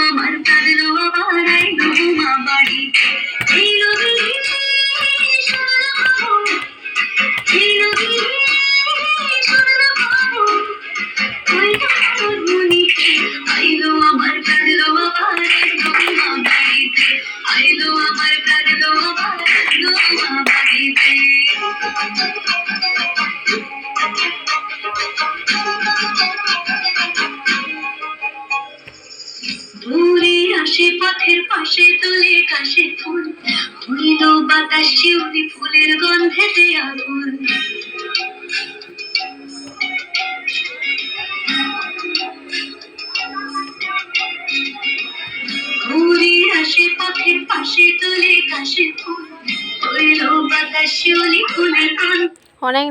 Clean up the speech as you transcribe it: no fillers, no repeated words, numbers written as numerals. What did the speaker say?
আমার কাঁদলো আবার আইলো মা বাড়ি আইলো আমার কাঁদলো আবার আইলো মা বাড়িতে আইলো আমার কাঁদলো আবার আইলো মা বাড়িতে দূরে আসে পথের পাশে তোলে কাশে ফুল হইল বাতাস শিউলি ফুলের গন্ধেতে আগুন দূরে আসে পথের পাশে তোলে কাশে ফুল হইল বাতাস শিউলি ফুলের গন্ধ। অনেক